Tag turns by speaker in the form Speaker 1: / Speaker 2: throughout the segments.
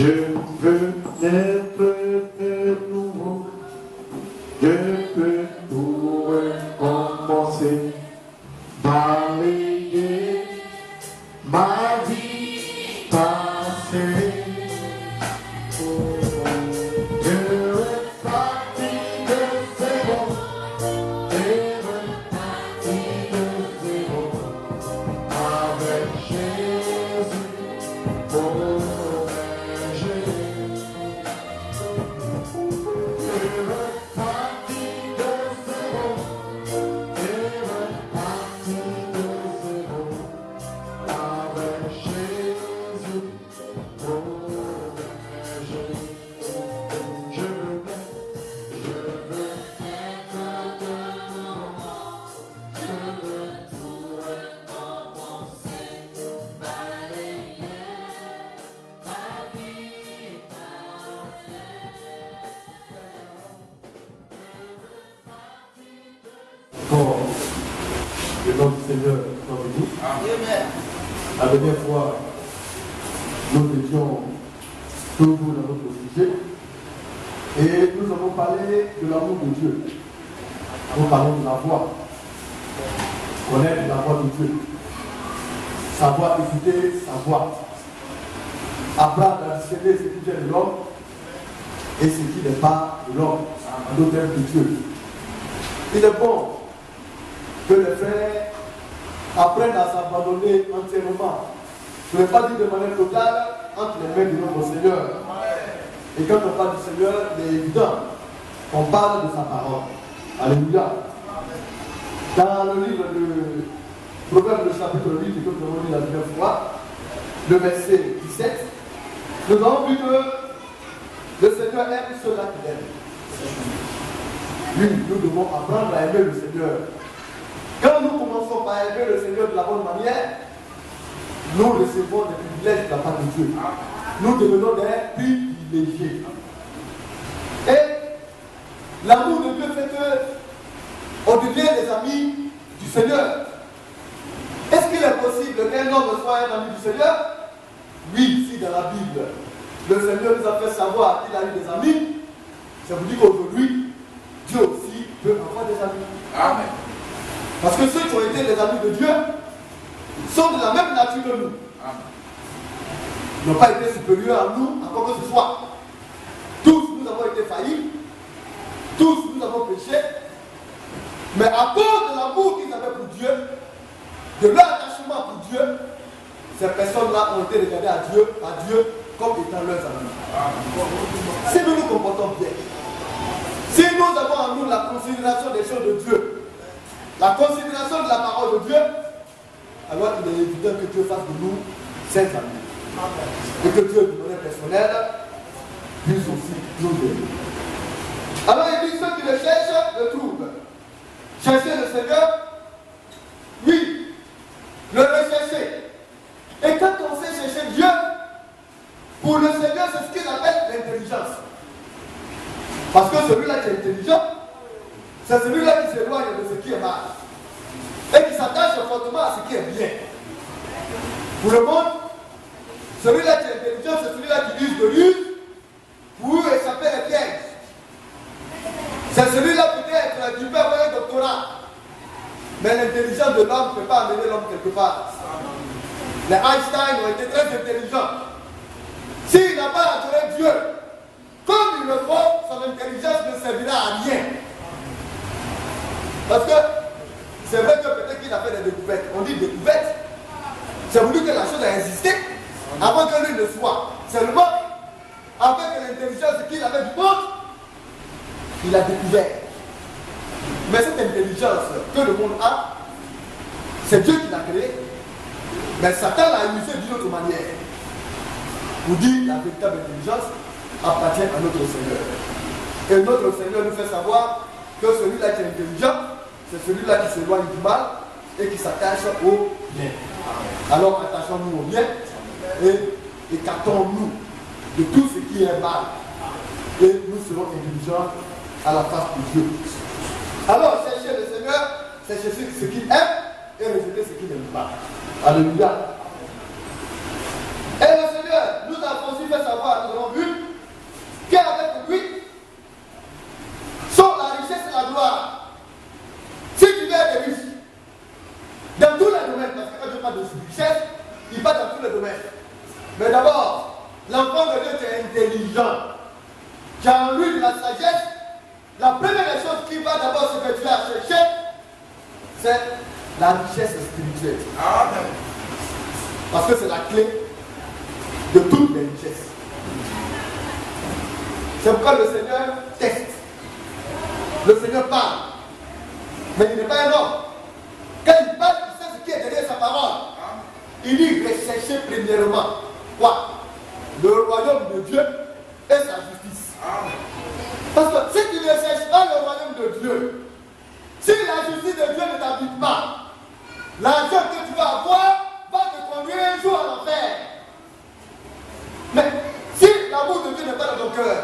Speaker 1: Je veux naître de nouveau, je peux tout recommencer, balayer ma vie passée. Je repartis de zéro, et repartis de zéro, avec Jésus pour le nom du Seigneur soit béni. La dernière fois, nous étions toujours dans notre sujet et nous avons parlé de l'amour de Dieu. Nous parlons de la voix. Connaître la voix de Dieu. Savoir écouter sa voix. Apprendre à discerner ce qui vient de l'homme et ce qui n'est pas de l'homme, en d'autres termes de Dieu. Il est bon que les frères apprennent à s'abandonner entièrement. Je ne vais pas dire de manière totale entre les mains de notre Seigneur. Et quand on parle du Seigneur, il est évident qu'on parle de sa parole. Alléluia. Dans le livre de Proverbe, le chapitre 8, que nous avons lu la dernière fois, le verset 17, nous avons vu que le Seigneur aime ceux-là qu'il aime. Oui, nous devons apprendre à aimer le Seigneur. Quand nous commençons par aimer le Seigneur de la bonne manière, nous recevons des privilèges de la part de Dieu. Nous devenons des privilégiés. Et l'amour de Dieu fait qu'on devient des amis du Seigneur. Est-ce qu'il est possible qu'un homme soit un ami du Seigneur? Oui, si dans la Bible, le Seigneur nous a fait savoir qu'il a eu des amis, ça vous dit qu'aujourd'hui, Dieu aussi peut avoir des amis. Amen. Parce que ceux qui ont été des amis de Dieu sont de la même nature que nous. Ils n'ont pas été supérieurs à nous, à quoi que ce soit. Tous nous avons été faillis. Tous nous avons péché. Mais à cause de l'amour qu'ils avaient pour Dieu, de leur attachement pour Dieu, ces personnes-là ont été regardées à Dieu comme étant leurs amis. Si nous nous comportons bien, si nous avons en nous la considération des choses de Dieu, la considération de la parole de Dieu, alors il est évident que Dieu fasse de nous ses amis. Et que Dieu, de manière personnelle, puisse aussi nous aider. Alors il dit, ceux qui le cherchent, le trouvent. Chercher le Seigneur, oui, le rechercher. Et quand on sait chercher Dieu, pour le Seigneur, c'est ce qu'il appelle l'intelligence. Parce que celui-là qui est intelligent, c'est celui-là qui s'éloigne de ce qui est mal. Et qui s'attache fortement à ce qui est bien. Pour le monde, celui-là qui est intelligent, c'est celui-là qui use de l'use pour échapper les pièges. C'est celui-là peut-être qui peut avoir un doctorat. Mais l'intelligence de l'homme ne peut pas amener l'homme quelque part. Les Einstein ont été très intelligents. S'il n'a pas adoré Dieu, comme il le faut, son intelligence ne servira à rien. Parce que c'est vrai que peut-être qu'il a fait des découvertes. On dit découverte. C'est voulu que la chose ait existé avant que lui ne soit. Seulement, avec l'intelligence qu'il avait du monde, il a découvert. Mais cette intelligence que le monde a, c'est Dieu qui l'a créée. Mais Satan l'a usée d'une autre manière. Pour dire la véritable intelligence appartient à notre Seigneur. Et notre Seigneur nous fait savoir que celui-là qui est intelligent, c'est celui-là qui s'éloigne du mal et qui s'attache au bien. Alors attachons-nous au bien et écartons-nous de tout ce qui est mal. Et nous serons intelligents à la face de Dieu. Alors chercher le Seigneur, c'est chercher ce qu'il aime et rejeter ce qu'il n'aime pas. Alléluia. Et le Seigneur nous a aussi fait savoir, nous D'abord, l'enfant de Dieu est intelligent. Tu as en lui de la sagesse. La première chose qui va d'abord, ce que tu as cherché, c'est la richesse spirituelle. Amen. Parce que c'est la clé de toutes les richesses. C'est pourquoi le Seigneur teste. Le Seigneur parle. Mais il n'est pas un homme. Quand il parle, il sait ce qui est derrière sa parole. Il dit rechercher premièrement quoi? Le royaume de Dieu et sa justice. Parce que si tu ne cherches pas le royaume de Dieu, si la justice de Dieu ne t'habite pas, l'argent que tu vas avoir va te conduire un jour à l'enfer. Mais si l'amour de Dieu n'est pas dans ton cœur,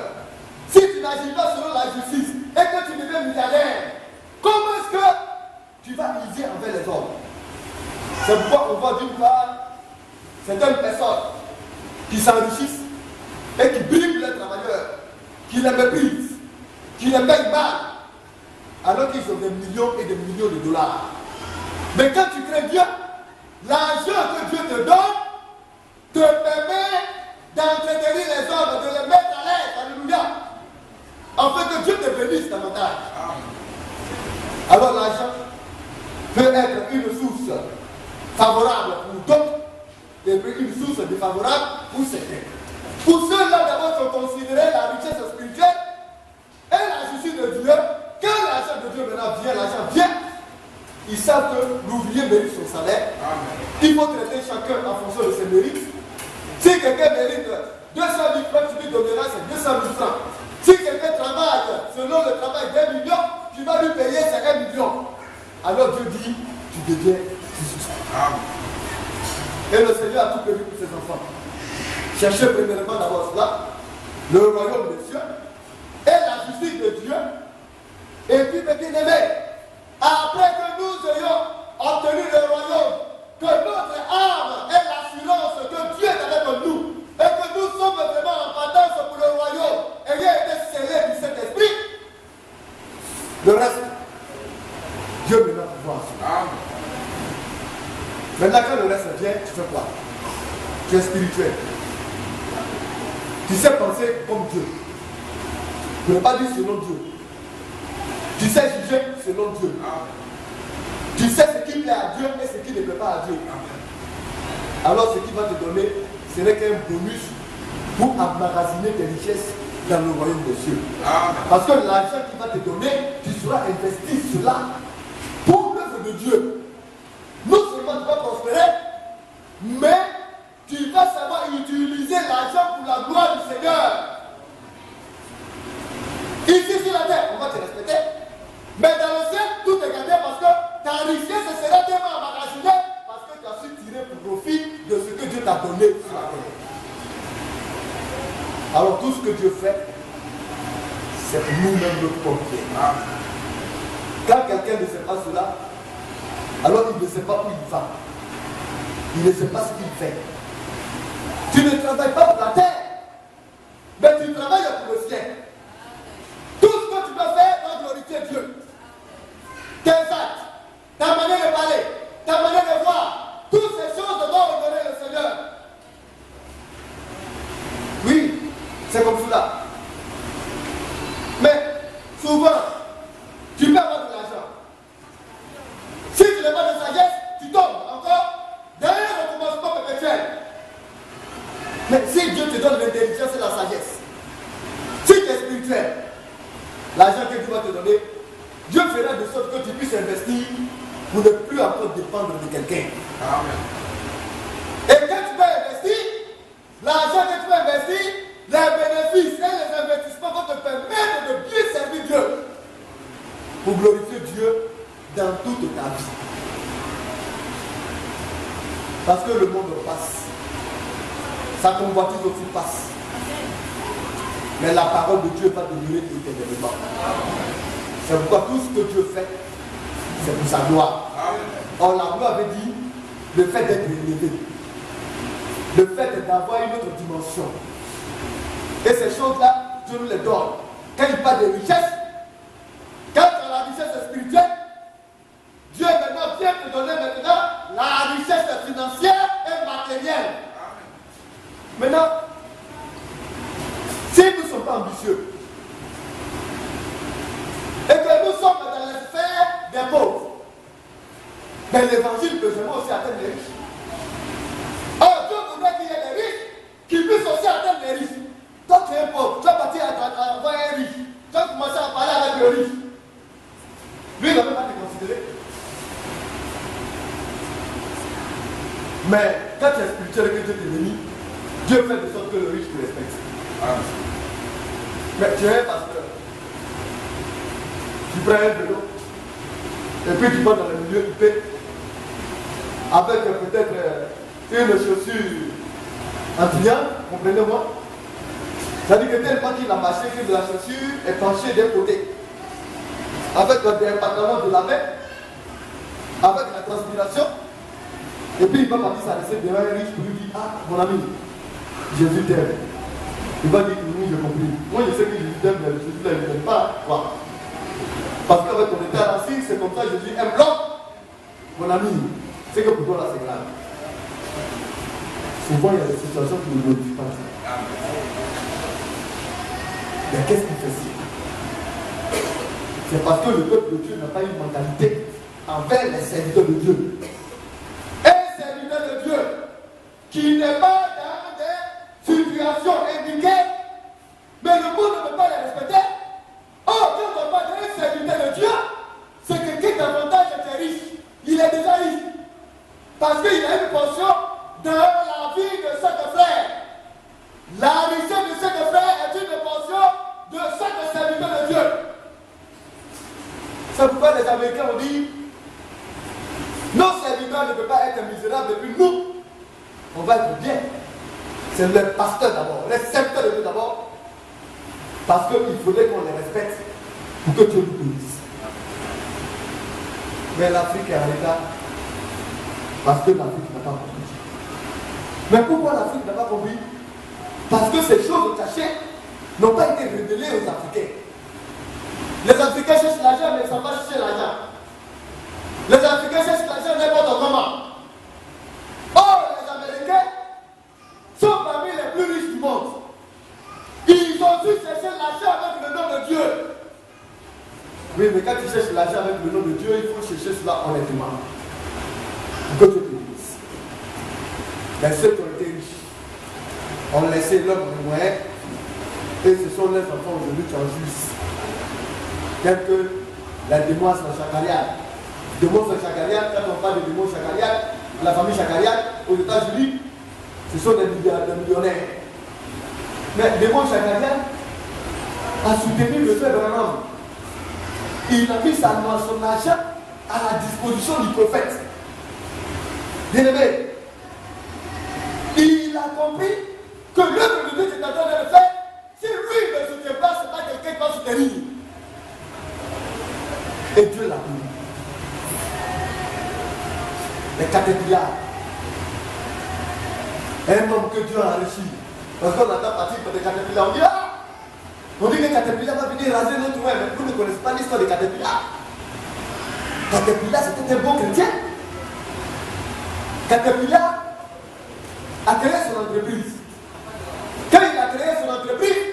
Speaker 1: si tu n'agis pas selon la justice et que tu deviens milliardaire, comment est-ce que tu vas user envers les hommes? C'est pourquoi on voit d'une part certaines personnes qui s'enrichissent et qui briment les travailleurs, qui les méprisent, qui les payent mal, alors qu'ils ont des millions et des millions de dollars. Mais quand tu crains Dieu, l'argent que Dieu te donne te permet d'entretenir les hommes, de les mettre à l'aise. Alléluia. Afin que Dieu te bénisse davantage. Alors l'argent peut être une source favorable pour d'autres et puis une source défavorable pour certains. Pour ceux-là d'abord sont considérés la richesse spirituelle et la justice de Dieu. Quand l'argent de Dieu maintenant vient, l'argent vient, ils savent que l'ouvrier mérite son salaire. Amen. Il faut traiter chacun en fonction de ses mérites. Si quelqu'un mérite 200 000 francs, tu lui donneras ses 200 000 francs. Si quelqu'un travaille selon le travail d'1 million, tu vas lui payer ses 1 million. Alors Dieu dit, tu deviens juste. Et le Seigneur a tout prévu pour ses enfants. Cherchez premièrement d'abord cela, le royaume des cieux et la justice de Dieu. Et puis, mes bien-aimés, après que nous ayons obtenu le royaume, que notre âme ait l'assurance que Dieu est avec nous et que nous sommes vraiment en partance pour le royaume, ayant été scellés du Saint-Esprit, le reste, Dieu me donne pouvoir. Maintenant, quand le reste vient, tu fais quoi? Tu es spirituel. Tu sais penser comme Dieu. Tu ne veux pas dire selon Dieu. Tu sais juger selon Dieu. Tu sais ce qui plaît à Dieu et ce qui ne plaît pas à Dieu. Alors ce qui va te donner, ce n'est qu'un bonus pour emmagasiner tes richesses dans le royaume des cieux. Parce que l'argent qui va te donner, tu seras investi cela pour l'œuvre de Dieu. Non seulement tu vas prospérer, mais tu vas savoir utiliser l'argent pour la gloire du Seigneur. Ici sur la terre, on va te respecter. Mais dans le ciel, tout est gardé parce que ta richesse sera tellement emmagasinée parce que tu as su tirer profit de ce que Dieu t'a donné sur la terre. Alors tout ce que Dieu fait, c'est pour nous-mêmes notre compte. Quand quelqu'un ne sait pas cela, alors il ne sait pas où il va. Il ne sait pas ce qu'il fait. Tu ne travailles pas pour la terre, mais tu travailles pour le ciel. Tout ce que tu peux faire doit glorifier Dieu. Tes actes, ta manière de parler, ta manière de voir, toutes ces choses doivent honorer le Seigneur. Oui, c'est comme cela. Mais souvent, tu peux avoir de l'argent. Si tu n'as pas de sagesse, tu tombes encore dans un recommencement perpétuel. Mais si Dieu te donne l'intelligence et la sagesse, si tu es spirituel, l'argent que Dieu va te donner, Dieu fera de sorte que tu puisses investir pour ne plus encore dépendre de quelqu'un. Amen. Et quand tu vas investir, l'argent que tu vas investir, les bénéfices et les investissements vont te permettre de bien servir Dieu pour glorifier Dieu dans toute ta vie. Parce que le monde passe. Sa convoitise aussi passe. Mais la parole de Dieu va demeurer éternellement. C'est pourquoi tout ce que Dieu fait, c'est pour sa gloire. Or, la gloire avait dit le fait d'être élevé, le fait d'avoir une autre dimension. Et ces choses-là, Dieu nous les donne. Quand il parle de richesse, quand tu as la richesse spirituelle, Dieu maintenant vient te donner maintenant la richesse financière et matérielle. Maintenant, ambitieux. Et que nous sommes dans les sphères des pauvres. Mais l'évangile peut jamais aussi atteindre les riches. Or, Dieu voudrait qu'il y ait des riches qui puissent aussi atteindre les riches. Toi, tu es pauvre, tu vas partir à voir un riche. Tu vas commencer à parler avec le riche. Lui, il ne va même pas te considérer. Mais quand tu es spirituel et que Dieu te bénit, Dieu fait de sorte que le riche te respecte. Mais tu es un pasteur. Tu prends un vélo. Et puis tu vas dans le milieu huppé. Avec peut-être une chaussure en triangle, comprenez-moi. C'est-à-dire que tellement qu'il a marché que la chaussure est penchée d'un côté. Avec un pantalon de la main, avec la transpiration. Et puis il va partir s'adresser devant un riche pour lui dire, ah mon ami, Jésus t'aime. Il va dire, oui, j'ai compris. Moi je sais que Jésus t'aime, mais Jésus ne t'aime pas. Quoi? Parce qu'avec ton état assis, c'est comme ça que Jésus aime l'homme. Mon ami, c'est que pour toi là c'est grave. Souvent il y a des situations qui ne nous disent pas ça. Mais qu'est-ce qu'il fait si? C'est parce que le peuple de Dieu n'a pas une mentalité envers les serviteurs de Dieu. Un serviteur de Dieu qui n'est pas dans des situations indiquées, mais le monde ne peut pas les respecter. Oh, Dieu ne veut pas d'un serviteur de Dieu, c'est quelqu'un davantage était riche. Il est déjà riche. Parce qu'il a une portion dans la vie de chaque frère. La richesse de chaque frère est une portion de chaque serviteur de Dieu. C'est pourquoi les Américains ont dit, nos serviteurs ne peuvent pas être misérables, et puis nous, on va être bien. C'est le pasteur d'abord, les serviteurs de Dieu d'abord, parce qu'il faudrait qu'on les respecte pour que Dieu nous bénisse. Mais l'Afrique est en état parce que l'Afrique n'a pas compris. Mais pourquoi l'Afrique n'a pas compris? Parce que ces choses cachées n'ont pas été révélées aux Africains. Les Africains cherchent l'argent, mais ils ne savent pas chercher l'argent. Les Africains cherchent l'argent n'importe comment. Or, les Américains sont parmi les plus riches du monde. Ils ont dû chercher l'argent avec le nom de Dieu. Oui, mais quand tu cherches l'argent avec le nom de Dieu, il faut chercher cela honnêtement. Pour que tu te bénisses. Mais ceux qui ont été riches ont laissé l'homme de moyens et ce sont les enfants aujourd'hui qui en jouissent. Tels que la démon Chakariak. Démon Chakariak, quand on parle de démon Chakariak, la famille Chakariak aux États-Unis, ce sont des millionnaires. Mais démon Chakariak a soutenu le frère Branham. Il a mis son argent à la disposition du prophète. Bien-aimé, il a compris que l'œuvre de Dieu est en train de le faire. Si lui ne soutient pas, ce n'est pas quelqu'un qui va soutenir. Et Dieu l'a béni. Les caterpillars. Un homme que Dieu a enrichi. Parce qu'on entend partir pour des caterpillars. On dit, ah! On dit que Caterpillar va venir raser notre ouest, mais vous ne connaissez pas l'histoire de Caterpillar. Caterpillar, c'était un bon chrétien. Caterpillar a créé son entreprise. Quand il a créé son entreprise,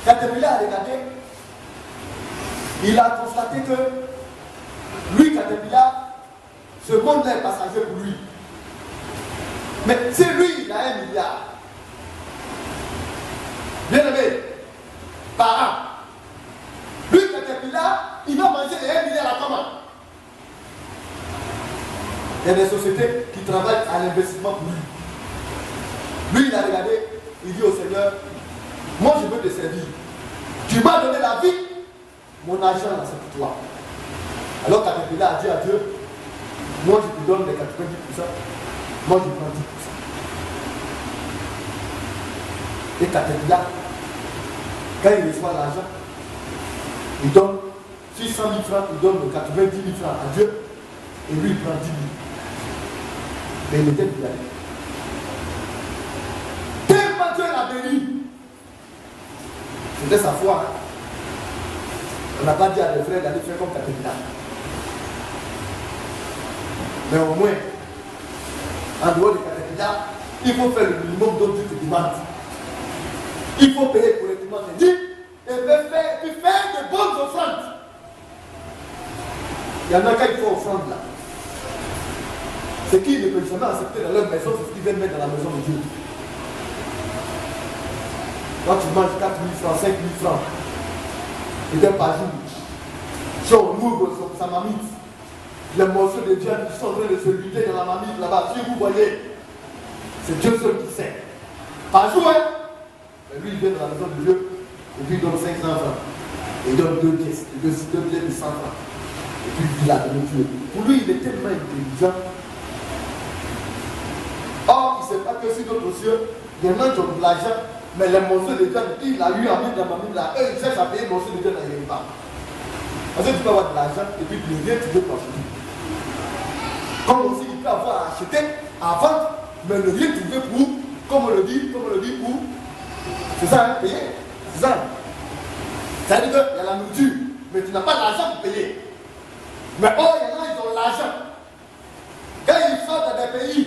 Speaker 1: Caterpillar a regardé. Il a constaté que lui, Caterpillar, ce monde est passager pour lui. Mais si lui, il a 1 milliard, bien aimé, par an, lui, Caterpillar, il va manger les 1 milliard à comment? Il y a des sociétés qui travaillent à l'investissement pour lui. Lui, il a regardé, il dit au Seigneur, moi je veux te servir. Tu m'as donné la vie, mon argent c'est pour toi. Alors Caterpillar a dit à Dieu, moi je te donne les 90%, moi je prends 10%. Et Caterpillar, quand il reçoit l'argent, il donne 600 000 francs, il donne 90 000 francs à Dieu, et lui il prend 10 000. Mais il était bien. Tellement Dieu l'a béni. C'était sa foi. On n'a pas dit à des frères d'aller faire comme Caterpillar. Mais au moins, en dehors de Caterpillar, il faut faire le minimum dont Dieu te demande. Il faut payer correctement tes dîmes. et puis faire de bonnes offrandes. Il y en a quand ils font offrande là. Ce qu'ils ne peuvent jamais accepter dans leur maison, c'est ce qu'ils viennent mettre dans la maison de Dieu. Quand tu manges 4 000 francs, 5 000 francs, peut-être par jour, si on ouvre sa marmite, les morceaux de viande qui sont en train de se lutter dans la marmite là-bas, si vous voyez, c'est Dieu seul qui sait. Par jour, hein? Mais lui, il vient dans la maison de Dieu, et puis il donne 500 francs. Et il donne 2 pièces, 2 pièces de 100 francs. Et puis il a donné Dieu. Pour lui, il est tellement intelligent. Or, il ne sait pas que si d'autres cieux, il y en a qui ont de l'argent, mais les morceaux de viande, il a eu envie de la marmite là, eux, ils cherchent à payer les morceaux de viande dans les pas. Parce que tu peux avoir de l'argent, et puis tu viens, tu veux pas acheter. Comme aussi, il peut avoir à acheter, à vendre, mais ne rien trouver pour, comme on le dit, pour. C'est ça, hein, payer. C'est ça. Ça veut dire qu'il y a la nourriture, mais tu n'as pas l'argent pour payer. Mais oh, il y en a, ils ont l'argent. Quand ils sortent dans des pays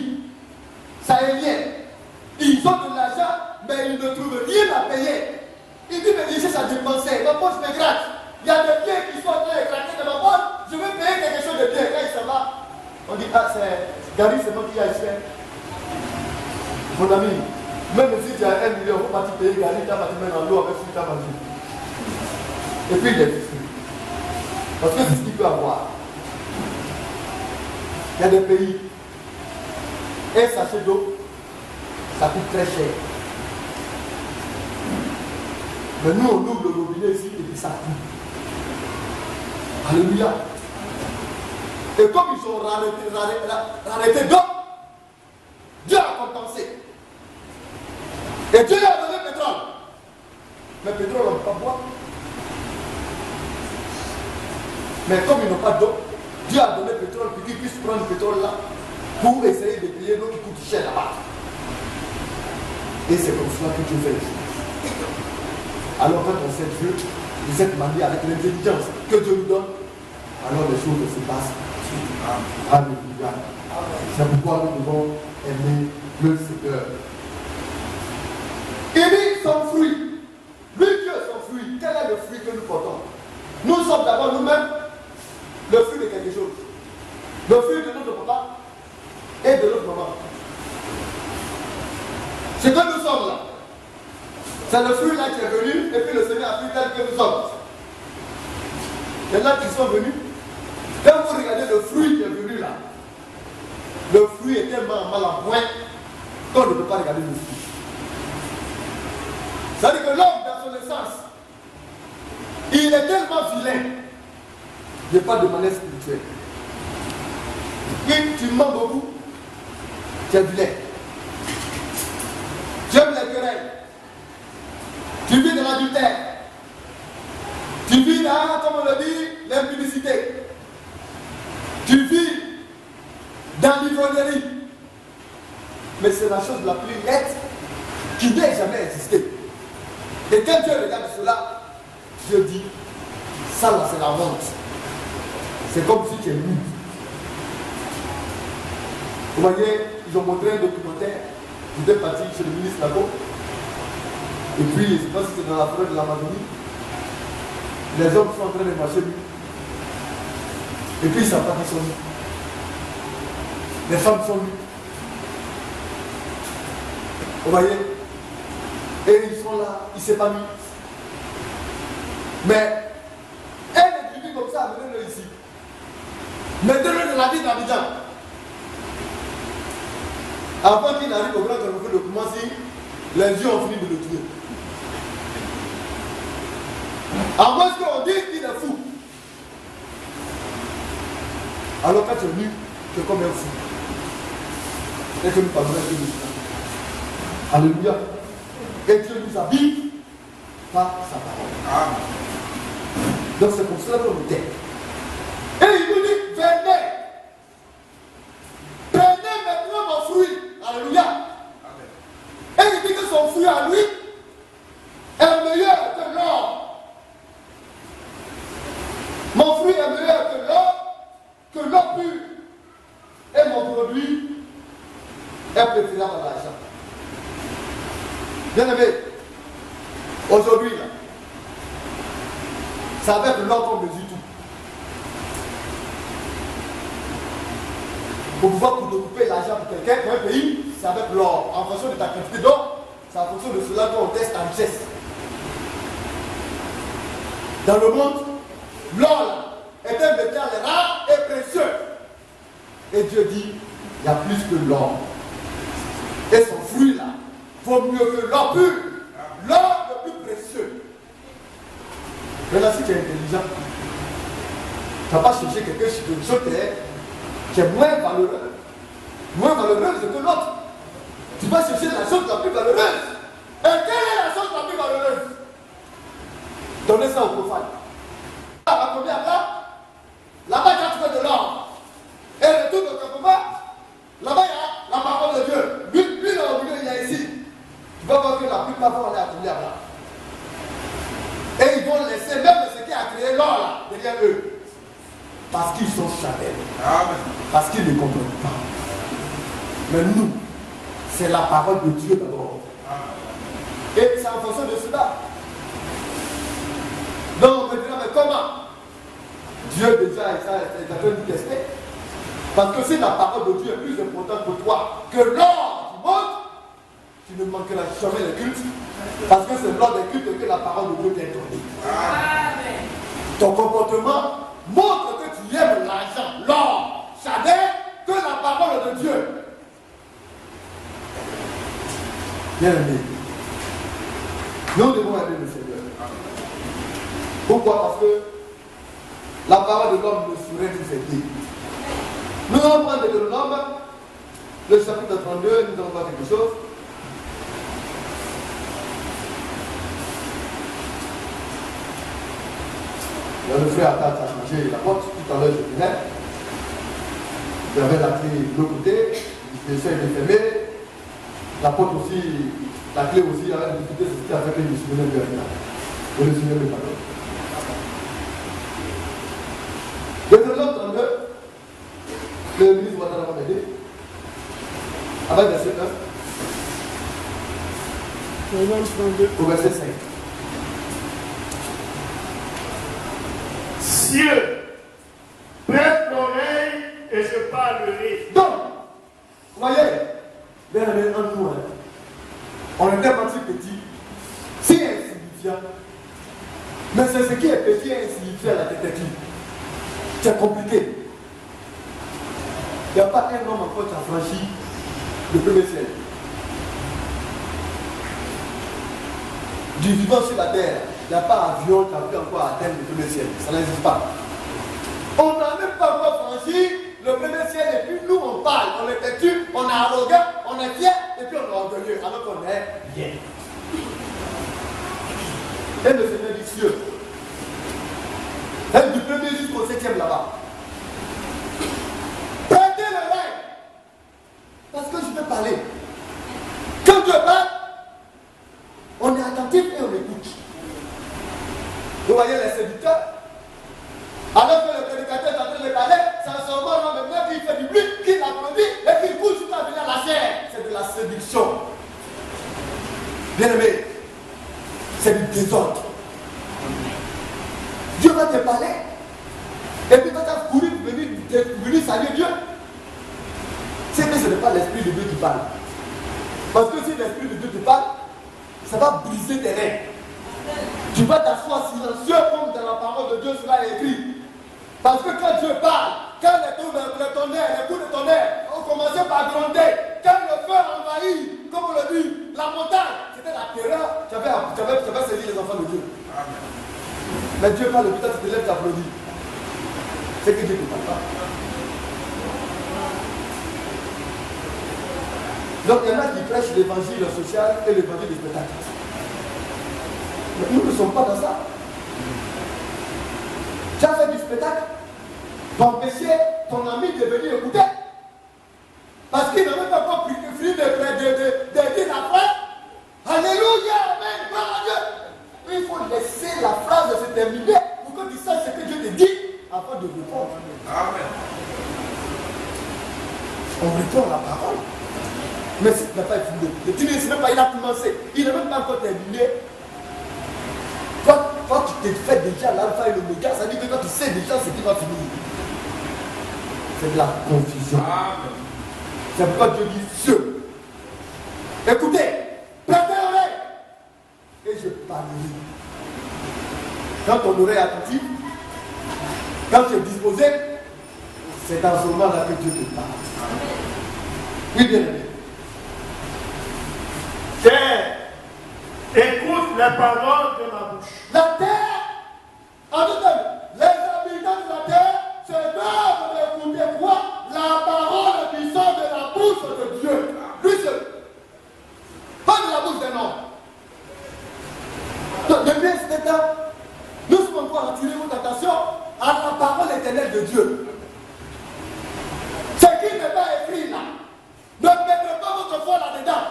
Speaker 1: sahéliens, ils ont de l'argent, mais ils ne trouvent rien à payer. Ils disent, mais ils cherchent à dépenser, ma poche me gratte. Il y a des biens qui sont en train de craquer dans ma poche, je veux payer quelque chose de bien. Quand ils sont là, on dit, ah, c'est Gary, c'est moi qui ai acheté. Mon ami, même si tu as 1 million, il faut pas te payer Gary, tu vas te mettre dans l'eau avec ce que tu as mangé. Et puis il est frustré. Parce que c'est ce qu'il peut avoir. Il y a des pays, un sachet d'eau, ça coûte très cher. Mais nous, on ouvre le robinet ici et puis ça coûte. Alléluia. Et comme ils ont arrêté d'eau, Dieu a compensé. Et Dieu a donné le pétrole. Mais le pétrole, on ne peut pas boire. Mais comme ils n'ont pas d'eau, Dieu a donné le pétrole pour qu'ils puissent prendre le pétrole là pour essayer de payer l'eau qui coûte cher là-bas. Et c'est comme cela que Dieu fait les choses. Alors quand on sait Dieu, de cette manière, avec l'intelligence que Dieu nous donne, alors les choses se passent. Alléluia. C'est pourquoi nous devons aimer le Seigneur. Il dit son fruit. Lui, Dieu est son fruit. Quel est le fruit que nous portons? Nous sommes d'abord nous-mêmes le fruit de quelque chose. Le fruit de notre papa et de notre maman. C'est que nous sommes là. C'est le fruit là qui est venu et puis le Seigneur a pris tel que nous sommes. Il y en a qui sont venus. Quand vous regardez le fruit qui est venu là, le fruit est tellement mal en point qu'on ne peut pas regarder le fruit. C'est-à-dire que l'homme dans son essence, il est tellement vilain, il n'est pas de manière spirituelle. Et tu mens beaucoup, tu es vilain. Tu aimes les querelles. Tu vis dans l'adultère. Tu vis dans, comme on le dit, l'impudicité. Tu vis dans l'ivrognerie. Mais c'est la chose la plus nette qui n'ait jamais existé. Et quand Dieu regarde cela, Dieu dit, ça là c'est la honte. C'est comme si tu es nu. Vous voyez, ils ont montré un documentaire. J'étais parti chez le ministre là-bas. Et puis, je ne sais pas si c'est dans la forêt de l'Amazonie. Les hommes sont en train de marcher nus. Et puis, ils ne savent pas qu'ils sont nus. Les femmes sont nues. Vous voyez? Et ils sont là, ils s'épanouissent. Mais, un individu comme ça, amenez-le ici. Mettez-le dans la ville d'Abidjan. Avant qu'il n'arrive au grand carrefour de Koumassi, les yeux ont fini de le tuer. À moins qu'on dise qu'il est fou. Alors quand tu es nu, tu es comme un fou. Et que nous parlons de Dieu. Alléluia. Et Dieu nous habite par sa parole. Amen. Donc c'est pour cela qu'on nous aide. Et il nous dit, venez. Prenez maintenant mon fruit. Alléluia. Amen. Et il dit que son fruit à lui est meilleur que l'or. Mon fruit est meilleur que l'or pur. Et mon produit est préférable à l'argent. Bien aimé, aujourd'hui, C'est avec l'or qu'on mesure tout. Pour pouvoir couper l'argent pour quelqu'un, pour un pays, c'est avec l'or. En fonction de ta quantité d'or, c'est en fonction de cela qu'on teste ta richesse. Dans le monde, l'or est un métal rare et précieux. Et Dieu dit, il y a plus que l'or. Et son fruit là, vaut mieux que l'or pur. L'or le plus précieux. Maintenant, si tu es intelligent, tu ne vas pas chercher quelque chose qui est moins valeureuse que l'autre. Tu vas chercher la chose la plus valeureuse. Et quelle est la chose la plus valeureuse? Donnez ça au profane. À combien là? Là-bas, tu as trouvé de l'or. Et le tout de Kakoma, là-bas, il y a la parole de Dieu. Lui, là, au milieu, il y a ici. Tu vas voir que la plupart vont aller à combien là. Et ils vont laisser même ce qui a créé l'or là, derrière eux. Parce qu'ils sont charnels. Parce qu'ils ne comprennent pas. Mais nous, c'est la parole de Dieu d'abord. Et c'est en fonction de cela. Donc on peut dire, mais comment? Dieu déjà est en train de nous tester. Parce que si la parole de Dieu est plus importante pour toi que l'or du monde, tu ne manqueras jamais les cultes. Parce que c'est lors des cultes que la parole de Dieu t'est donnée. Ton comportement montre que tu aimes l'argent, l'or, jamais que la parole de Dieu. Bien aimé, nous devons aimer le Seigneur. Pourquoi? Parce que la parole de l'homme ne saurait nous aider. Nous allons prendre de l'homme, le chapitre 32, nous allons voir quelque chose. Le frère a changé la porte, tout à l'heure je venais. J'avais la clé de l'autre côté, j'essaie de fermer. La porte aussi, la clé aussi, avait la difficulté, c'est ce qui a fait que je me souvenais de rien. Je me souviens de pardon. Deutéronome 32, le ministre va m'aider. Avec verset 9. Deutéronome 32. Au verset 5.
Speaker 2: Cieux, prête l'oreille et je parlerai.
Speaker 1: Donc, vous voyez, bien aimé, en nous, on est tellement petit, c'est insignifiant. Mais c'est ce qui est petit et insignifiant à la tête. C'est compliqué. Il n'y a pas un homme encore qui a franchi le premier ciel. Du vivant sur la terre, il n'y a pas avion qui a pu encore atteindre le premier ciel. Ça n'existe pas. On n'a même pas encore franchi le premier ciel et puis nous on parle, on est têtu, on est arrogant, on est fier et puis on est orgueilleux alors qu'on est bien. Et le Seigneur dit cieux. Et du premier jusqu'au 7e là-bas. Prêtez l'oreille. Parce que je peux parler. Quand Dieu parle, on est attentif et on écoute. Vous voyez les séducteurs? Alors que le prédicateur est en train de parler, c'est un sauveur maintenant qui fait du bruit, qui l'applaudit et qui pousse tout à venir la chair. C'est de la séduction. Bien aimé, c'est du désordre. Dieu va te parler et puis tu vas courir pour venir saluer Dieu. C'est que ce n'est pas l'Esprit de Dieu qui parle. Parce que si l'Esprit de Dieu te parle, ça va briser tes rêves. Tu vas t'asseoir silencieux comme dans la parole de Dieu, cela est écrit. Parce que quand Dieu parle, quand les coups de tonnerre ont commencé par gronder, quand le feu envahit, comme on le dit, la montagne, c'était la terreur, tu avais saisi les enfants de Dieu. Amen. Mais Dieu parle, putain, tu te lèves, tu applaudis. C'est que Dieu ne parle pas. Donc il y en a qui prêchent l'évangile social et l'évangile du spectacle. Mais nous ne sommes pas dans ça. Tu as fait du spectacle pour empêcher ton ami de venir écouter. Parce qu'il n'a même pas encore fini de dire la phrase. Alléluia, amen, gloire à Dieu. Il faut laisser la phrase se terminer pour que tu saches ce que Dieu te dit afin de répondre. Amen. On répond à la parole. Mais si tu n'as pas fini, le dîner, il n'a pas commencé. Il n'a même pas encore terminé. Quand tu tu fais déjà l'alpha et l'oméga, ça dit que quand tu sais déjà ce qui va finir, c'est de la confusion. C'est pourquoi Dieu dit Dieu. Écoutez, prêtez l'oreille et je parlerai. Quand ton oreille est attentive, quand tu es disposé, c'est dans ce moment-là que Dieu te parle. Oui, bien aimé.
Speaker 2: Terre, écoute les paroles de ma bouche.
Speaker 1: La terre, en tout cas, les habitants de la terre se doivent d'écouter quoi? La parole qui sort de la bouche de Dieu. Lui seul. Pas de la bouche d'un homme. Donc, depuis ce temps, nous sommes encore attirés votre attention à la parole éternelle de Dieu. Ce qui n'est pas écrit là, ne mettez pas votre foi là-dedans.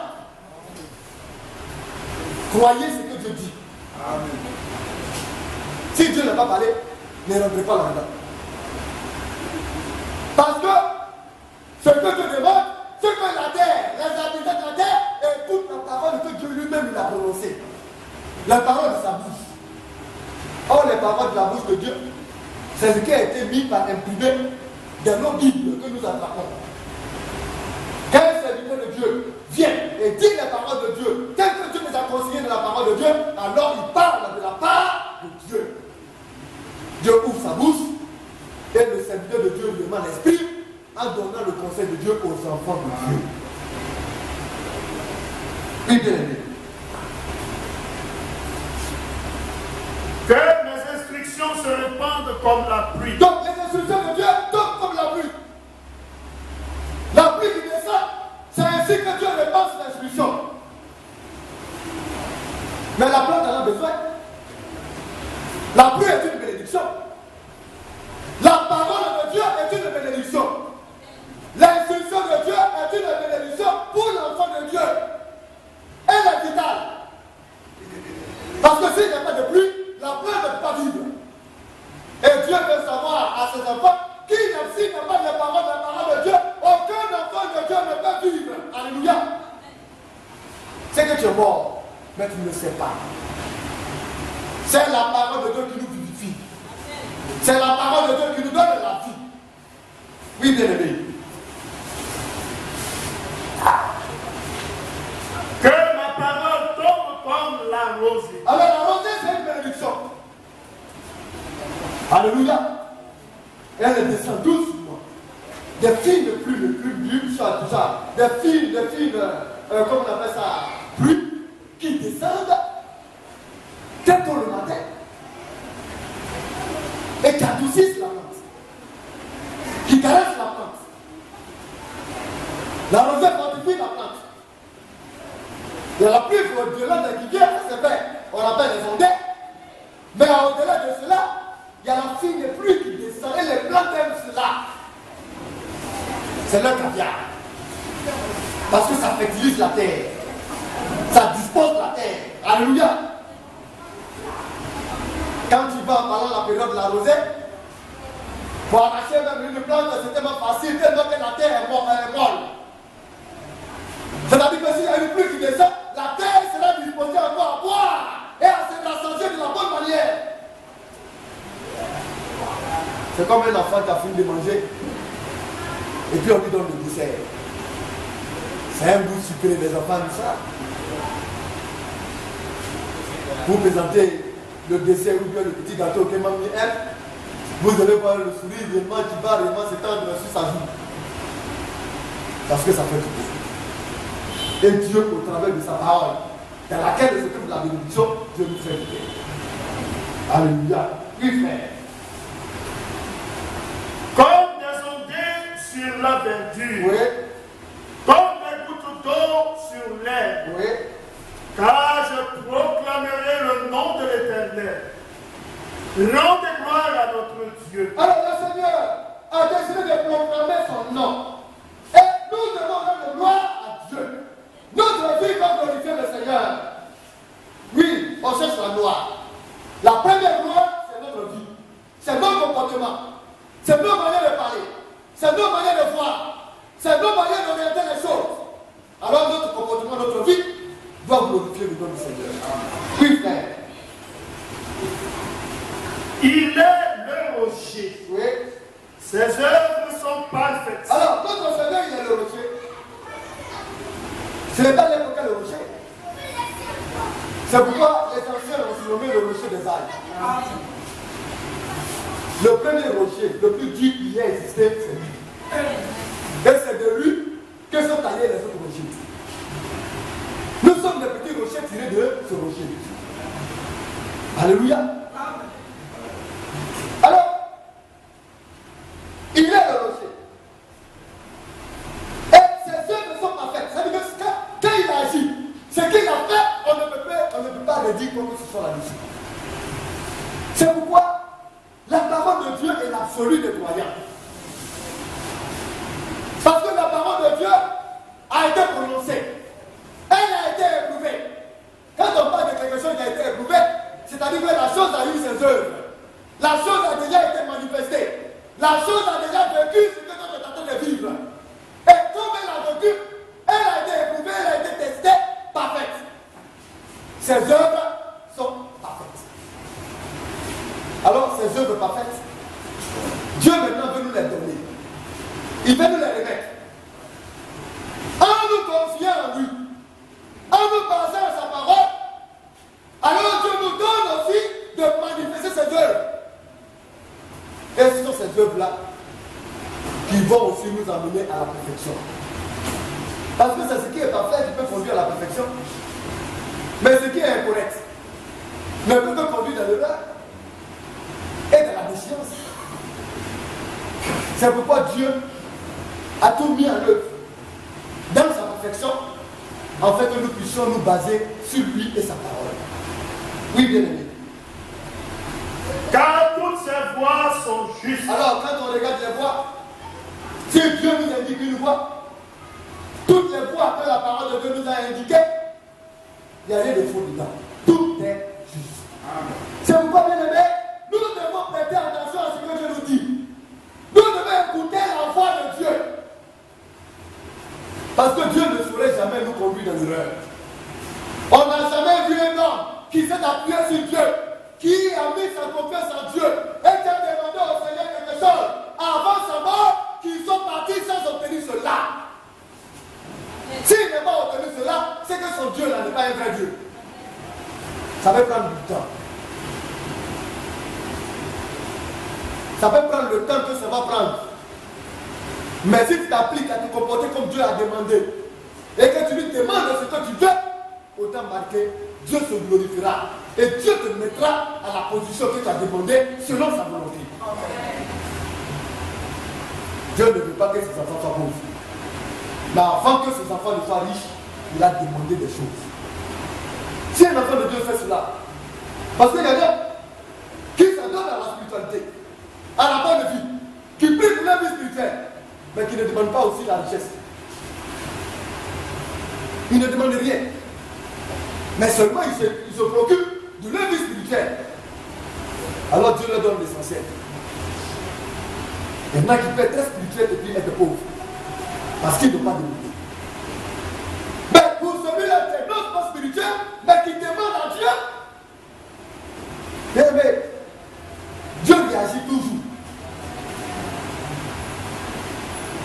Speaker 1: Croyez ce que Dieu dit. Amen. Si Dieu n'a pas parlé, ne rentrez pas là-dedans. Parce que ce que Dieu demande, c'est que la terre, les habitants de la terre, écoutent la parole que Dieu lui-même il a prononcée. La parole de sa bouche. Or, les paroles de la bouche de Dieu, c'est ce qui a été mis par imprimé dans nos Bibles que nous attrapons. Quand un serviteur de Dieu vient et dit les paroles de Dieu, tel que Dieu nous a conseillé de la parole de Dieu, alors il parle de la part de Dieu. Dieu ouvre sa bouche et le serviteur de Dieu lui demande l'esprit en donnant le conseil de Dieu aux enfants de Dieu. Oui, bien aimé.
Speaker 2: Que mes instructions se répandent comme la pluie.
Speaker 1: Donc les instructions de Dieu tombent comme la pluie. La pluie qui descend, c'est ainsi que Dieu répand ses instructions. Mais la plante en a besoin. La pluie est une bénédiction. La parole de Dieu est une bénédiction. L'instruction de Dieu est une bénédiction pour l'enfant de Dieu. Elle est vitale. Parce que s'il n'y a pas de pluie, la plante ne peut pas vivre. Et Dieu veut savoir à ses enfants qui s'il n'a pas la parole de Dieu, aucun enfant de Dieu ne peut vivre. Alléluia. C'est que tu es mort, mais tu ne le sais pas. C'est la parole de Dieu qui nous vivifie. C'est la parole de Dieu qui nous donne la vie. Oui, bien aimé.
Speaker 2: Que ma parole tombe comme la rosée.
Speaker 1: Alors la rosée, c'est une bénédiction. Alléluia. Elle descend doucement. Des filles de pluie, tout ça. Des filles, comment on appelle ça, pluie, qui descendent très tôt le matin et qui adoucissent la plante, qui caressent la plante. La rosée fortifie la plante. Il y a la pluie au-delà de qui vient, c'est vrai, on appelle les ondées, mais au-delà de cela, il y a la fille de pluie qui descend et les plantes aiment cela. C'est leur caviar. Parce que ça fertilise la terre. Ça dispose la terre. Alléluia. Quand tu vas pendant la période de la rosée, pour arracher même une plante, c'est tellement facile, tellement que la terre est molle. C'est-à-dire que s'il y a une pluie qui descend, la terre sera disposée encore à boire et à se rassasier de la bonne manière. C'est comme un enfant qui a fini de manger et puis on lui donne le dessert. C'est un goût sucré des enfants, ça. Vous présentez le dessert ou bien le petit gâteau que maman aime, vous allez voir le sourire réellement qui va réellement s'étendre sur sa joue. Parce que ça fait du bien. Et Dieu, au travers de sa parole, dans laquelle se trouve la bénédiction, Dieu nous fait du bien. Alléluia. Oui, frère.
Speaker 2: Comme des ondées sur la verdure.
Speaker 1: Oui.
Speaker 2: Comme des gouttes d'eau sur l'herbe.
Speaker 1: Oui.
Speaker 2: Car je proclamerai le nom de l'Éternel. Rendez gloire à notre Dieu.
Speaker 1: Alors le Seigneur a décidé de proclamer son nom. Et nous devons rendre gloire à Dieu. Notre vie va glorifier le Seigneur. Oui, on cherche la gloire. La première gloire, c'est notre vie. C'est nos comportements. C'est nos manières de parler. C'est nos manières de voir. C'est nos manières d'orienter les choses. Alors notre comportement, notre vie doit glorifier le nom du Seigneur. Oui, frère.
Speaker 2: Ses œuvres sont parfaites.
Speaker 1: Alors, notre Seigneur, il est le rocher. Ce n'est pas n'importe quel rocher. C'est pourquoi les anciens ont surnommé le rocher des Alpes. Le premier rocher, le plus dur qui a existé, c'est lui. Et c'est de lui que sont taillés les autres rochers. Nous sommes des petits rochers tirés de ce rocher. Alléluia. Alors, il est le rocher. Et ses œuvres sont parfaites. Ça veut dire que quand il a agi, ce qu'il a fait, on ne peut pas le dire comme ce soit là-dessus. C'est pourquoi la parole de Dieu est l'absolu des croyants. Parce que la parole de Dieu a été prononcée. Elle a été éprouvée. Quand on parle de quelque chose qui a été éprouvé, c'est-à-dire que la chose a eu ses œuvres. La chose a déjà été manifestée. La chose a déjà vécu ce que nous sommes en train de vivre. Et comme elle a vécu, elle a été éprouvée, elle a été testée, parfaite. Ses œuvres sont parfaites. Alors, ces œuvres parfaites, Dieu maintenant veut nous les donner. Il veut nous les remettre. En nous confiant en lui, en nous basant à sa parole, alors Dieu nous donne aussi de manifester ses œuvres. Et ce sont ces œuvres-là qui vont aussi nous amener à la perfection. Parce que c'est ce qui est parfait qui peut conduire à la perfection. Mais ce qui est incorrect ne peut que conduire dans l'erreur et dans la défiance. C'est pourquoi Dieu a tout mis en œuvre dans sa perfection, en fait que nous puissions nous baser sur lui et sa parole. Oui, bien aimé.
Speaker 2: Car toutes ces voies sont justes.
Speaker 1: Alors, quand on regarde les voies, si Dieu nous indique une voie, toutes les voies que la parole de Dieu nous a indiquées, il n'y a rien de faux dedans. Tout est juste. C'est pourquoi, bien aimé, nous devons prêter attention à ce que Dieu nous dit. Nous devons écouter la voix de Dieu. Parce que Dieu ne saurait jamais nous conduire dans l'erreur. On n'a jamais vu un homme qui s'est appuyé sur Dieu, qui a mis sa confiance en Dieu et qui a demandé au Seigneur quelque chose avant sa mort, qu'ils sont partis sans obtenir cela. S'il n'a pas obtenu cela, c'est que son Dieu là n'est pas un vrai Dieu. Ça va prendre du temps. Ça peut prendre le temps que ça va prendre. Mais si tu t'appliques à te comporter comme Dieu a demandé, et que tu lui demandes ce que tu veux, autant marqué, Dieu se glorifiera. Et Dieu te mettra à la position que tu as demandé selon sa volonté. Dieu ne veut pas que ses enfants soient pauvres. Mais avant que ses enfants ne soient riches, il a demandé des choses. Si un enfant de Dieu fait cela, parce qu'il y a des gens qui s'adonnent à la spiritualité, à la bonne vie, qui prient pour la vie spirituelle, mais qui ne demandent pas aussi la richesse. Ils ne demandent rien. Mais seulement ils se préoccupent de leur vie spirituelle. Alors Dieu leur donne l'essentiel. Il y en a qui peuvent être très spirituels et puis être pauvres. Parce qu'ils n'ont pas demandé. Mais pour celui-là qui n'est pas spirituel, mais qui demande à Dieu, bien aimé, Dieu réagit toujours.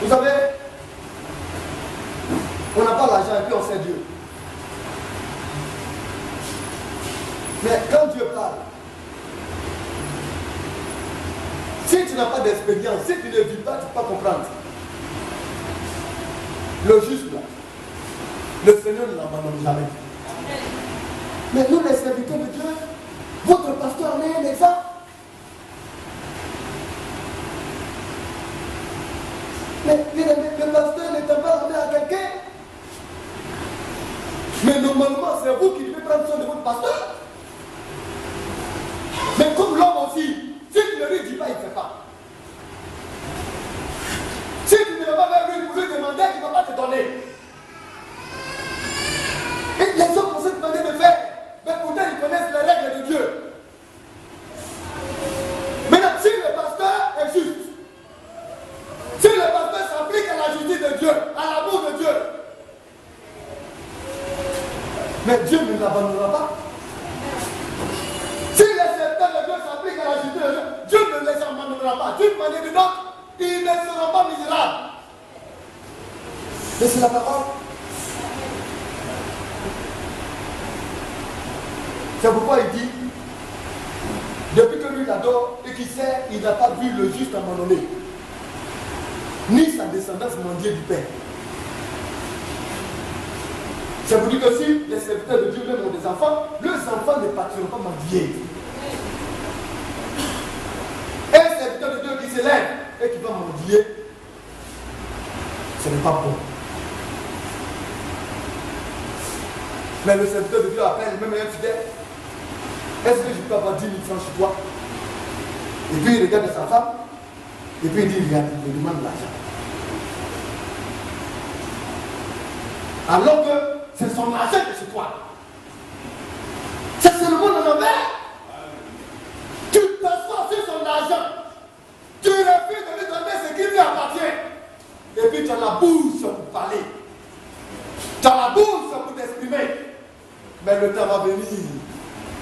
Speaker 1: Vous savez, on n'a pas l'argent et puis on sait Dieu. Mais quand Dieu parle, si tu n'as pas d'expérience, si tu ne vis pas, tu ne peux pas comprendre. Le juste là, le Seigneur ne l'abandonne jamais. Mais nous, les serviteurs de Dieu, votre pasteur en est un exemple. Mais le pasteur n'était pas amené à quelqu'un. Mais normalement, c'est vous qui devez prendre soin de votre pasteur. Mais comme l'homme aussi, si tu ne lui dis pas, il ne fait pas. Si tu ne vas pas vers lui pour lui demander, il ne va pas te donner. Et les hommes ont cette manière de faire, mais pourtant ils connaissent les règles de Dieu. Maintenant, si le pasteur est juste, si le pasteur s'applique à la justice de Dieu, à l'amour de Dieu, mais Dieu ne l'abandonnera pas. Si les serviteurs de Dieu s'appliquent à la justice de Dieu, Dieu ne les abandonnera pas. D'une manière ou d'une autre, ils ne seront pas misérables. Mais c'est la parole. C'est pourquoi il dit, depuis que lui l'adore et qu'il sait, il n'a pas vu le juste abandonné, ni sa descendance mendier du Père. C'est pour dire que si les serviteurs de Dieu même ont des enfants, leurs enfants ne partiront pas mendier. Un serviteur de Dieu qui s'élève et qui va mendier, ce n'est pas bon. Mais le serviteur de Dieu appelle même un fidèle. Est-ce que je peux avoir 10 000 francs chez toi? Et puis il regarde sa femme, et puis il dit, regarde, il me demande l'argent. Alors que c'est son argent que c'est toi. C'est le monde en envers. Tu t'assois sur son argent. Tu refuses de lui donner ce qui lui appartient. Et puis tu as la bouche pour parler. Tu as la bouche pour t'exprimer. Mais le temps va venir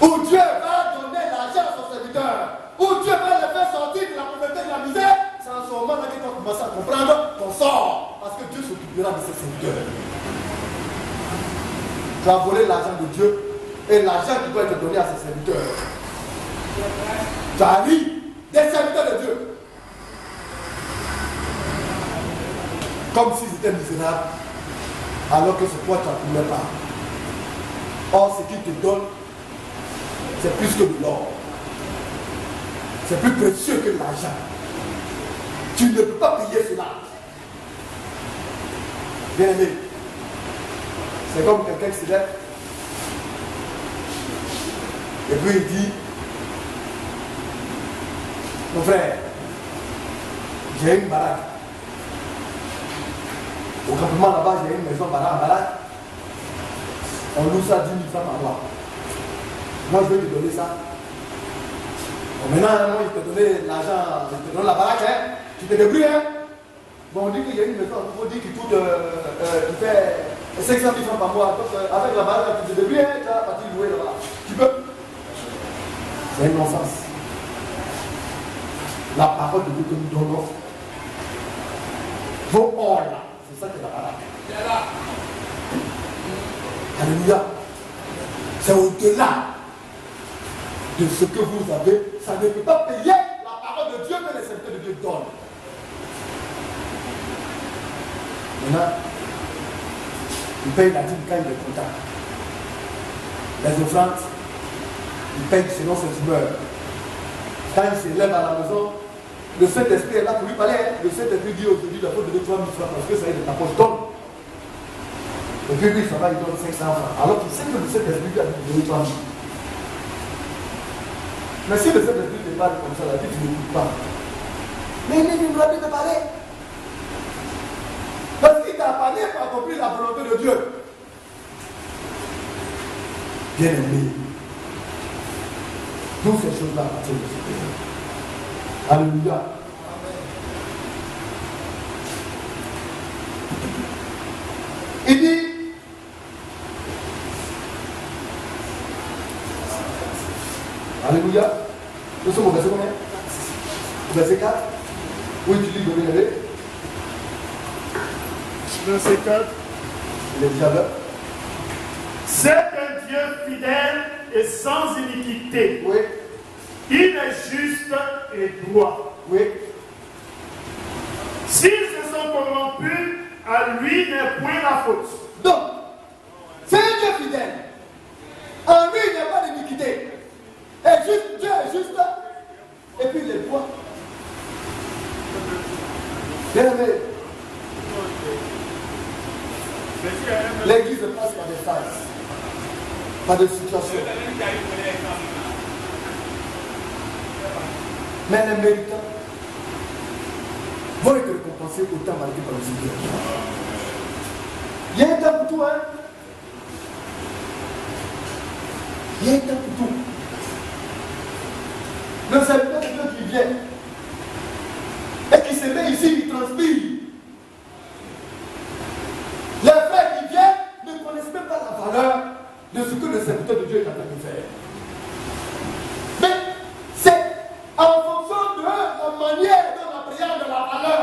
Speaker 1: où Dieu va donner l'argent à son serviteur, où Dieu va le faire sortir de la pauvreté et de la misère. C'est en ce moment-là que tu vas commencer à comprendre ton sort. Parce que Dieu s'occupera de ses serviteurs. Tu as volé l'argent de Dieu et l'argent qui doit être donné à ses serviteurs. Tu as ri des serviteurs de Dieu. Comme s'ils étaient misérables, alors que c'est toi qui n'en pouvais pas. Or, ce qu'il te donne, c'est plus que de l'or. C'est plus précieux que l'argent. Tu ne peux pas payer cela. Bien aimé, c'est comme quelqu'un qui se lève et puis il dit, mon frère, j'ai une baraque. Au campement là-bas, j'ai une maison baraque. On loue ça 10 000 francs par mois. Moi, je vais te donner ça. Bon, maintenant, moi, je te donne l'argent, je te donne la baraque, hein. Tu te débrouilles, hein. Bon, on dit qu'il y a une maison, on dit qu'il coûte, qui fait 500 000 francs par mois. Donc, avec la baraque, tu te débrouilles, hein. Tu vas partir louer là-bas. Tu peux. C'est une non-sens. La parole de Dieu que nous donnons vaut or là. C'est ça que la baraque. Alléluia. C'est au-delà de ce que vous avez. Ça ne peut pas payer la parole de Dieu que les serviteurs de Dieu donnent. Maintenant, il paye la dîme quand il est content. Les offrandes, il paye selon ses humeurs. Quand il s'élève à la maison, le Saint-Esprit est là pour lui parler. Le Saint-Esprit dit aujourd'hui, il faut donner 3 000 francs parce que ça y est de ta poche, donne. Et puis lui, ça va, il donne 500 francs. Alors qu'il sait que le Saint-Esprit lui a donné 3 000. Mais si le Saint-Esprit te parle comme ça, là, tu ne l'écoutes pas. Mais il ne doit plus te parler. Parce qu'il t'a parlé pour accomplir la volonté de Dieu. Bien aimé. Toutes ces choses-là appartiennent de ce Père. Alléluia. Il dit, alléluia. Nous sommes au verset combien? Verset 4. Oui, tu dis de aller.
Speaker 2: Verset 4.
Speaker 1: Il est déjà là.
Speaker 2: C'est un Dieu fidèle et sans iniquité.
Speaker 1: Oui.
Speaker 2: Il est juste et droit.
Speaker 1: Oui.
Speaker 2: S'ils se sont corrompus, à lui n'est point la faute.
Speaker 1: Donc, c'est un Dieu fidèle. En lui, il n'y a pas d'iniquité. Et juste, Dieu est juste. Et puis il est droit. Bien aimé. L'église passe par des phases, par des situations. Mais les méritants vont être récompensés autant malgré par le Seigneur. Il y a un temps pour tout, hein. Il y a un temps pour tout. Le serviteur de Dieu qui vient et qui se met ici, il transpire. Les frères qui viennent ne connaissent même pas la valeur de ce que le serviteur de Dieu est en train de faire. Mais c'est en fonction de la manière dont la prière de la valeur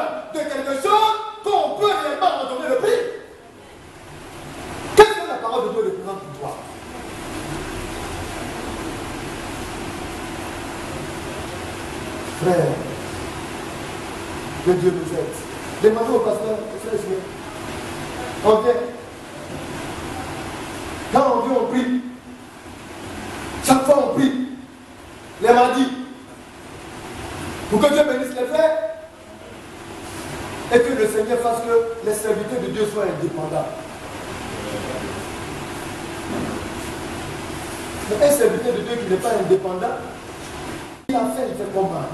Speaker 1: Frère, que Dieu nous aide. Demandez au pasteur, frère, on vient. Quand on vient, on prie. Chaque fois, on prie. Les mardis. Pour que Dieu bénisse les frères. Et que le Seigneur fasse que les serviteurs de Dieu soient indépendants. Un serviteur de Dieu qui n'est pas indépendant, il a fait, il fait comment?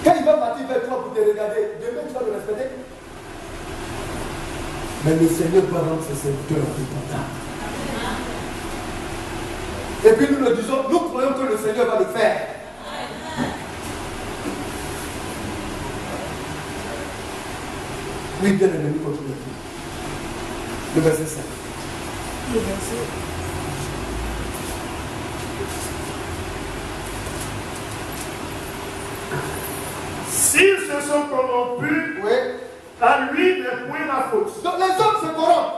Speaker 1: Quand il va partir vers toi pour te regarder, demain tu vas le respecter. Mais le Seigneur doit rendre ses serviteurs indépendants. Et puis nous le disons, nous croyons que le Seigneur va le faire. Oui, bien aimé, continue. Le verset 5. Le verset.
Speaker 2: S'ils se sont corrompus,
Speaker 1: Oui.
Speaker 2: à lui n'est point la faute.
Speaker 1: Donc les hommes se corrompent.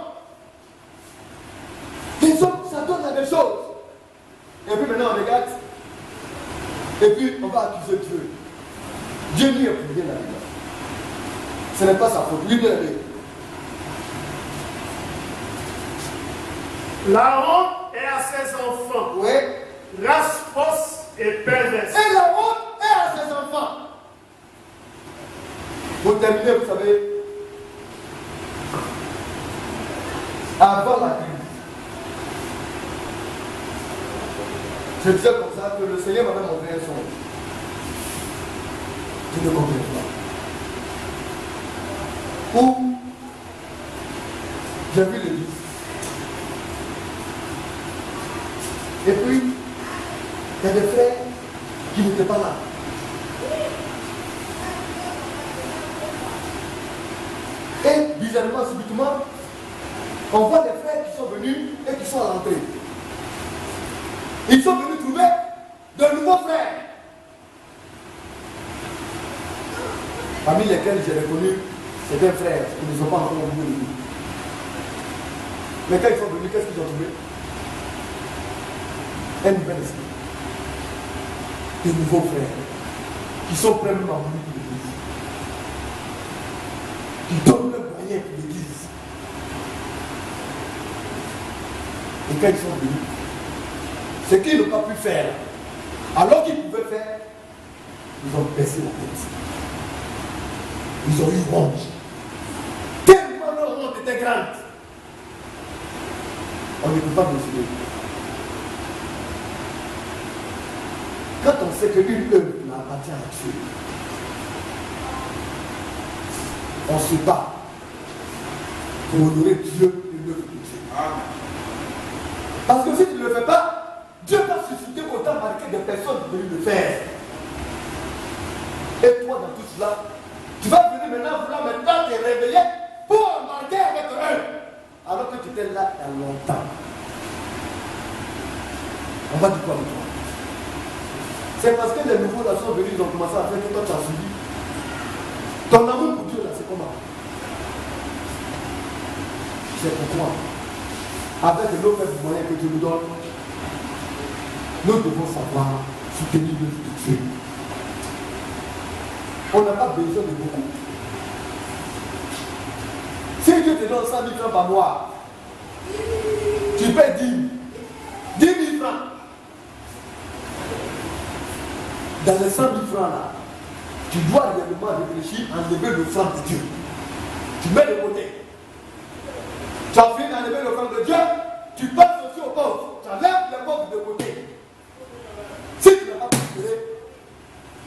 Speaker 1: Les hommes, ça donne la même chose. Et puis maintenant on regarde. Et puis on va accuser Dieu. Dieu n'y est pour rien là-dedans. Ce n'est pas sa faute. Lui, bien aimé.
Speaker 2: La honte est à ses enfants.
Speaker 1: Oui.
Speaker 2: Race fausse et perverse.
Speaker 1: Et la honte est à ses enfants. Pour terminer, vous savez, avant la crise, je disais comme ça que le Seigneur m'avait montré un songe. Je ne comprends pas. Où j'ai vu l'église. Et puis, il y a des frères qui n'étaient pas là. Et bizarrement, subitement, on voit des frères qui sont venus et qui sont à l'entrée. Ils sont venus trouver de nouveaux frères. Parmi lesquels j'ai reconnu certains frères qui ne sont pas encore venus de nous. Mais quand ils sont venus, qu'est-ce qu'ils ont trouvé? Un nouvel esprit. De nouveaux frères qui sont prêts même à mourir pour l'église. Qui donnent leur moyen pour l'église. Et quand ils sont venus, ce qu'ils n'ont pas pu faire, alors qu'ils pouvaient faire, ils ont baissé la tête. Ils ont eu honte. Tellement leur honte était grande. On ne peut pas décider. Quand on sait qu'une œuvre appartient à Dieu, on se bat pour honorer Dieu et l'œuvre de Dieu. Parce que si tu ne le fais pas, Dieu va susciter autant marquer de personnes qui veulent le faire. Et toi, dans tout cela, tu vas venir maintenant vouloir maintenant te réveiller pour marquer avec eux. Alors que tu étais là il y a longtemps. On va dire quoi avec toi? C'est parce que les nouveaux là sont venus, ils ont commencé à faire que toi tu as suivi. Ton amour pour Dieu là, c'est comment? C'est pourquoi, avec nos faibles moyens que Dieu nous donne, nous devons savoir soutenir l'œuvre de Dieu. On n'a pas besoin de beaucoup. Si Dieu te donne 100 000 francs par mois, tu paies 10 000 francs. Dans les 100 000 francs là, tu dois réellement réfléchir à enlever le franc de Dieu. Tu mets de côté. Tu as fini d'enlever le franc de Dieu, tu passes aussi aux pauvres. Tu enlèves les pauvres de côté. Si tu n'as pas considéré,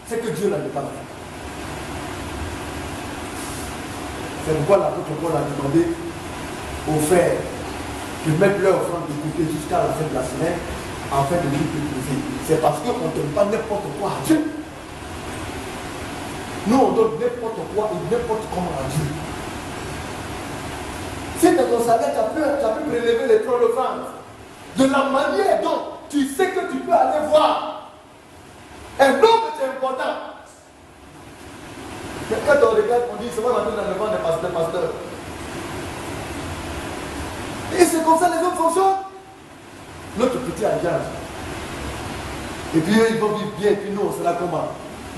Speaker 1: c'est que Dieu n'en est pas là. C'est pourquoi l'apôtre Paul a demandé aux frères de mettre leur offrande de côté jusqu'à la fin de la semaine afin de nous épouser. C'est parce qu'on ne donne pas n'importe quoi à Dieu. Nous, on donne n'importe quoi et n'importe comment à Dieu. Si dans ton salaire, tu as pu prélever les 3 offrandes, de la manière dont tu sais que tu peux aller voir un homme qui est important. Mais quand on regarde, on dit c'est pas maintenant dans le vent des pasteurs. Et c'est comme ça les hommes fonctionnent. Notre petit agent, Et puis eux, ils vont vivre bien, et puis nous, on sera comment?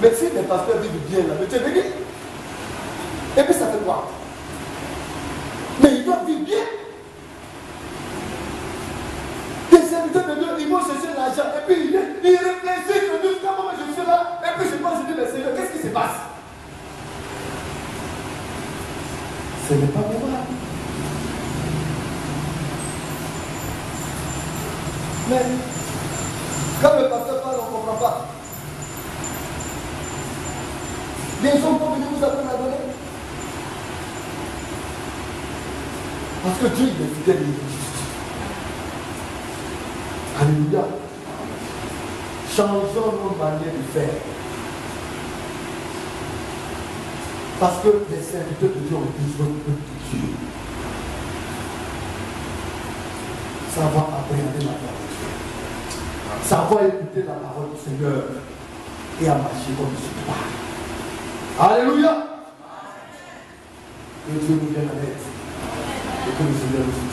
Speaker 1: Mais si les pasteurs vivent bien là, mais tu es béni. Et puis ça fait quoi? Mais ils doivent vivre bien. Les serviteurs de Dieu, ils vont chercher l'argent, et puis ils réfléchissent, ils disent comment je suis là, et puis je pense, je dis, mais Seigneur, qu'est-ce qui se passe? Ce n'est pas normal. Mais quand le pasteur parle, on ne comprend pas. Les gens vont venir vous apprendre à donner. Parce que Dieu il est fidèle et il est juste. Alléluia. Changeons nos manières de faire. Parce que les serviteurs de Dieu ont besoin de Dieu. Savoir appréhender la parole de Dieu. Savoir écouter la parole du Seigneur et à marcher comme il se parle. Alléluia. Que Dieu nous vienne à l'aide. Et que le Seigneur nous